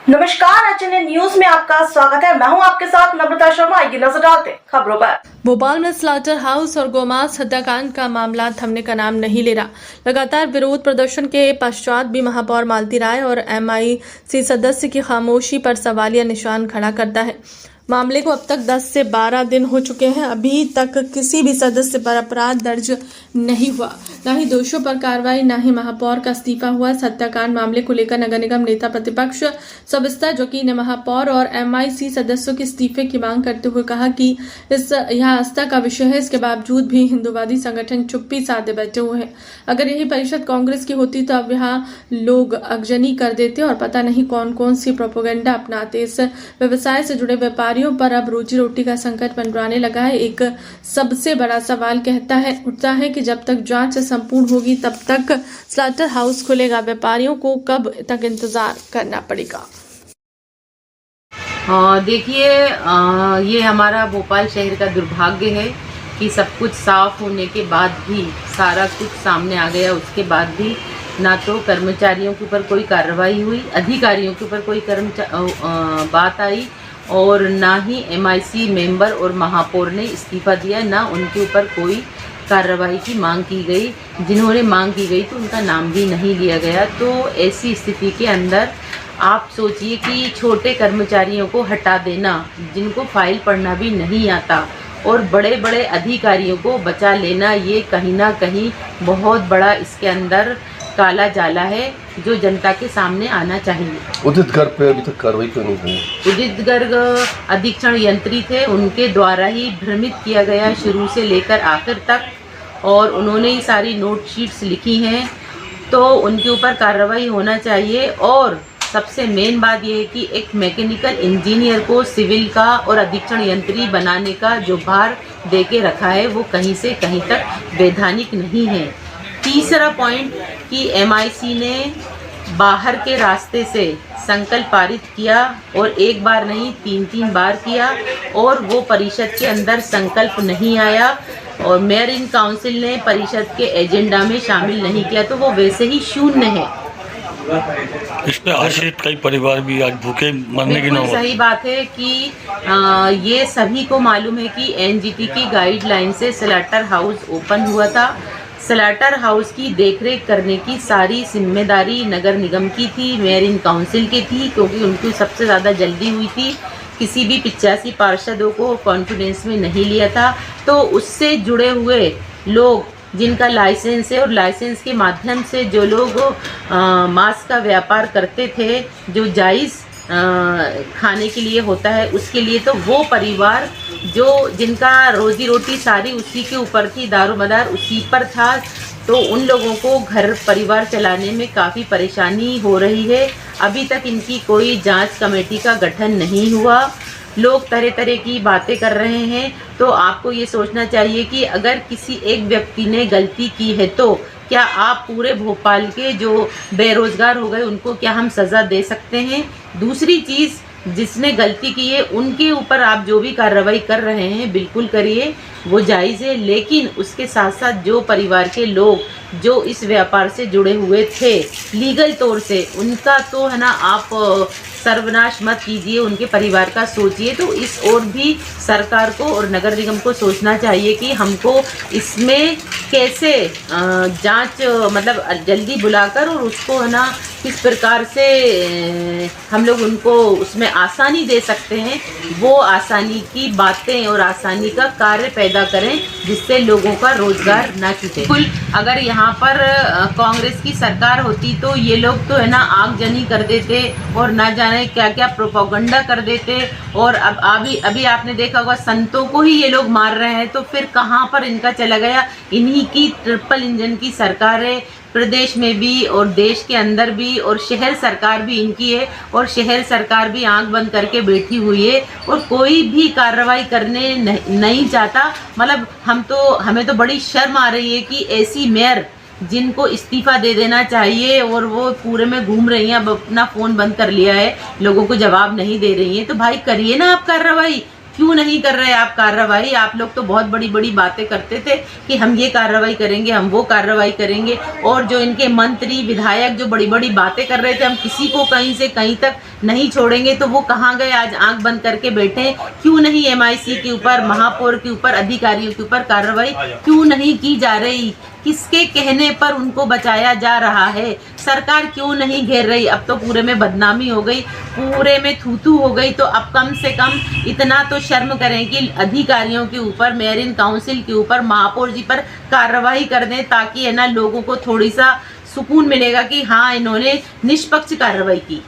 नमस्कार, HNA news में आपका स्वागत है। मैं हूं आपके साथ नम्रता शर्मा। आइए नजर डालते हैं खबरों पर। भोपाल में स्लॉटर हाउस और गोमांस हत्याकांड का मामला थमने का नाम नहीं ले रहा। लगातार विरोध प्रदर्शन के पश्चात भी महापौर मालती राय और एमआईसी सदस्य की खामोशी पर सवालिया निशान खड़ा करता है। मामले को अब तक 10 से 12 दिन हो चुके हैं, अभी तक किसी भी सदस्य पर अपराध दर्ज नहीं हुआ, न ही दोषियों पर कार्रवाई, न ही महापौर का इस्तीफा हुआ। इस हत्याकांड मामले को लेकर नगर निगम नेता प्रतिपक्ष सबिस्ता जोकी ने महापौर और एमआईसी सदस्यों के इस्तीफे की मांग करते हुए कहा कि इस यह आस्था का विषय है, इसके बावजूद भी हिंदूवादी संगठन चुप्पी साधे बैठे हुए हैं। अगर यही परिषद कांग्रेस की होती तो अब यहाँ लोग अगजनी कर देते और पता नहीं कौन कौन सी प्रोपेगेंडा अपनाते। इस व्यवसाय से जुड़े व्यापारियों पर अब रोजी रोटी का संकट मंडराने लगा है। एक सबसे बड़ा सवाल उठता है कि जब तक जांच संपूर्ण होगी तब तक स्लॉटर हाउस खुलेगा। व्यापारियों को कब तक इंतजार करना पड़ेगा? देखिए, ये हमारा भोपाल शहर का दुर्भाग्य है कि सब कुछ साफ होने के बाद भी, सारा कुछ सामने आ गया, उसके बाद भी ना तो कर्मचारियों के ऊपर कोई कार्रवाई हुई, अधिकारियों के ऊपर कोई बात आई, और ना ही एमआईसी मेंबर और महापौर ने इस्तीफा दिया, ना उनके ऊपर कोई कार्रवाई की मांग की गई। जिन्होंने मांग की गई तो उनका नाम भी नहीं लिया गया। तो ऐसी स्थिति के अंदर आप सोचिए कि छोटे कर्मचारियों को हटा देना, जिनको फाइल पढ़ना भी नहीं आता, और बड़े बड़े अधिकारियों को बचा लेना, ये कहीं ना कहीं बहुत बड़ा इसके अंदर काला जाला है जो जनता के सामने आना चाहिए। उदित गर्ग पे अभी तक कार्रवाई क्यों नहीं हुई? उदित गर्ग अधीक्षण यंत्री थे, उनके द्वारा ही भ्रमित किया गया शुरू से लेकर आखिर तक, और उन्होंने ही सारी नोट शीट्स लिखी हैं, तो उनके ऊपर कार्रवाई होना चाहिए। और सबसे मेन बात यह है कि एक मैकेनिकल इंजीनियर को सिविल का और अधीक्षण यंत्री बनाने का जो भार दे के रखा है वो कहीं से कहीं तक वैधानिक नहीं है। तीसरा पॉइंट कि एमआईसी ने बाहर के रास्ते से संकल्प पारित किया, और एक बार नहीं 3 बार किया, और वो परिषद के अंदर संकल्प नहीं आया, और मेयर इन काउंसिल ने परिषद के एजेंडा में शामिल नहीं किया, तो वो वैसे ही शून्य है। इस पे आश्रित कई परिवार भी आज भूखे मरने की नौबत। सही बात है कि ये सभी को मालूम है कि एनजीटी की गाइडलाइन से स्लॉटर हाउस ओपन हुआ था। स्लॉटर हाउस की देखरेख करने की सारी जिम्मेदारी नगर निगम की थी, मेयर इन काउंसिल की थी, क्योंकि उनकी सबसे ज़्यादा जल्दी हुई थी। किसी भी 85 पार्षदों को कॉन्फिडेंस में नहीं लिया था। तो उससे जुड़े हुए लोग जिनका लाइसेंस है, और लाइसेंस के माध्यम से जो लोग मांस का व्यापार करते थे, जो जायज़ खाने के लिए होता है, उसके लिए तो वो परिवार जो जिनका रोजी रोटी सारी उसी के ऊपर थी, दारोमदार उसी पर था, तो उन लोगों को घर परिवार चलाने में काफ़ी परेशानी हो रही है। अभी तक इनकी कोई जांच कमेटी का गठन नहीं हुआ। लोग तरह तरह की बातें कर रहे हैं। तो आपको ये सोचना चाहिए कि अगर किसी एक व्यक्ति ने गलती की है तो क्या आप पूरे भोपाल के जो बेरोजगार हो गए उनको क्या हम सज़ा दे सकते हैं? दूसरी चीज़, जिसने गलती की है उनके ऊपर आप जो भी कार्रवाई कर रहे हैं बिल्कुल करिए, वो जायज़ है, लेकिन उसके साथ साथ जो परिवार के लोग जो इस व्यापार से जुड़े हुए थे लीगल तौर से, उनका तो है ना आप सर्वनाश मत कीजिए, उनके परिवार का सोचिए। तो इस ओर भी सरकार को और नगर निगम को सोचना चाहिए कि हमको इसमें कैसे जांच मतलब जल्दी बुलाकर, और उसको है ना किस प्रकार से हम लोग उनको उसमें आसानी दे सकते हैं, वो आसानी की बातें और आसानी का कार्य पैदा करें, जिससे लोगों का रोजगार ना छूटे। बिल्कुल, अगर यहाँ पर कांग्रेस की सरकार होती तो ये लोग तो है ना आगजनी कर देते और ना जाने क्या क्या प्रोपेगेंडा कर देते, और अब अभी आपने देखा होगा संतों को ही ये लोग मार रहे हैं, तो फिर कहाँ पर इनका चला गया? इन्हीं की ट्रिपल इंजन की सरकार है, प्रदेश में भी और देश के अंदर भी, और शहर सरकार भी इनकी है, और शहर सरकार भी आंख बंद करके बैठी हुई है, और कोई भी कार्रवाई करने नहीं चाहता। मतलब हमें तो बड़ी शर्म आ रही है कि ऐसी मेयर जिनको इस्तीफा दे देना चाहिए, और वो पूरे में घूम रही हैं, अब अपना फ़ोन बंद कर लिया है, लोगों को जवाब नहीं दे रही हैं। तो भाई करिए ना आप कार्रवाई, क्यों नहीं कर रहे आप कार्रवाई? आप लोग तो बहुत बड़ी बड़ी बातें करते थे कि हम ये कार्रवाई करेंगे, हम वो कार्रवाई करेंगे, और जो इनके मंत्री विधायक जो बड़ी बड़ी बातें कर रहे थे, हम किसी को कहीं से कहीं तक नहीं छोड़ेंगे, तो वो कहाँ गए? आज आंख बंद करके बैठे हैं। क्यों नहीं MIC के ऊपर, महापौर के ऊपर, अधिकारियों के ऊपर कार्रवाई क्यों नहीं की जा रही? किसके कहने पर उनको बचाया जा रहा है? सरकार क्यों नहीं घेर रही? अब तो पूरे में बदनामी हो गई, पूरे में थू हो गई। तो अब कम से कम इतना तो शर्म करें कि अधिकारियों के ऊपर, मेयर इन काउंसिल के ऊपर, महापौर जी पर कार्रवाई कर दें, ताकि है ना लोगों को थोड़ी सा सुकून मिलेगा कि हाँ इन्होंने निष्पक्ष कार्रवाई की।